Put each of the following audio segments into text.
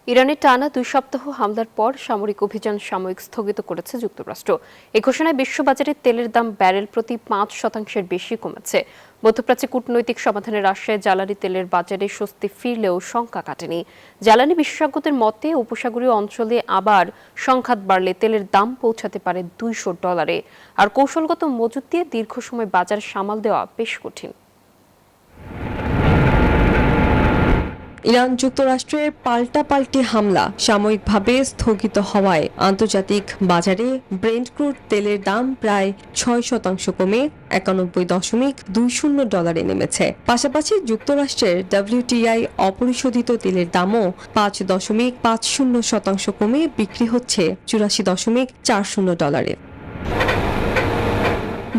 ইরানের টানা 2 সপ্তাহ হামলার পর সামরিক অভিযান সাময়িক স্থগিত করেছে যুক্তরাষ্ট্র। এ ঘোষণায় বিশ্ববাজারে তেলের দাম ব্যারেল প্রতি 5% বেশি কমেছে। মধ্যপ্রাচ্যে কূটনৈতিক সমাধানের আশায় জ্বালানি তেলের বাজারে স্বস্তি ফিরলেও শঙ্কা কাটেনি। জ্বালানি বিশেষজ্ঞদের মতে উপসাগরীয় অঞ্চলে আবার সংঘাত বাড়লে তেলের দাম পৌঁছাতে পারে $200, আর কৌশলগত মজুত দিয়ে দীর্ঘ সময় বাজার সামাল দেওয়া বেশ কঠিন। ইরান যুক্তরাষ্ট্রের পাল্টাপাল্টি হামলা সাময়িকভাবে স্থগিত হওয়ায় আন্তর্জাতিক বাজারে ব্রেন্ট ক্রুড তেলের দাম প্রায় 6% কমে $91.20 নেমেছে। পাশাপাশি যুক্তরাষ্ট্রের WTI অপরিশোধিত তেলের দামও 5.50% কমে বিক্রি হচ্ছে $84.40।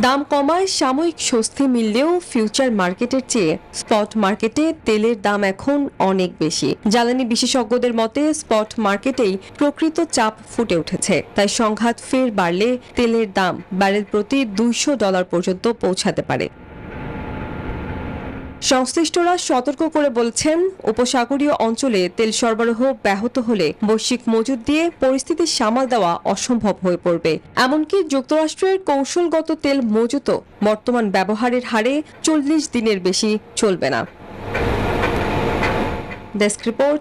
দাম কমায় সাময়িক স্বস্তি মিললেও ফিউচার মার্কেটের চেয়ে স্পট মার্কেটে তেলের দাম এখন অনেক বেশি। জ্বালানি বিশেষজ্ঞদের মতে স্পট মার্কেটেই প্রকৃত চাপ ফুটে উঠেছে। তাই সংঘাত ফের বাড়লে তেলের দাম ব্যারেল প্রতি $200 পর্যন্ত পৌঁছাতে পারে। সংশ্লিষ্টরা সতর্ক করে বলছেন, উপসাগরীয় অঞ্চলে তেল সরবরাহ ব্যাহত হলে বৈশ্বিক মজুত দিয়ে পরিস্থিতি সামাল দেওয়া অসম্ভব হয়ে পড়বে। এমনকি যুক্তরাষ্ট্রের কৌশলগত তেল মজুতও বর্তমান ব্যবহারের হারে 40 দিনের বেশি চলবে না। Desk report.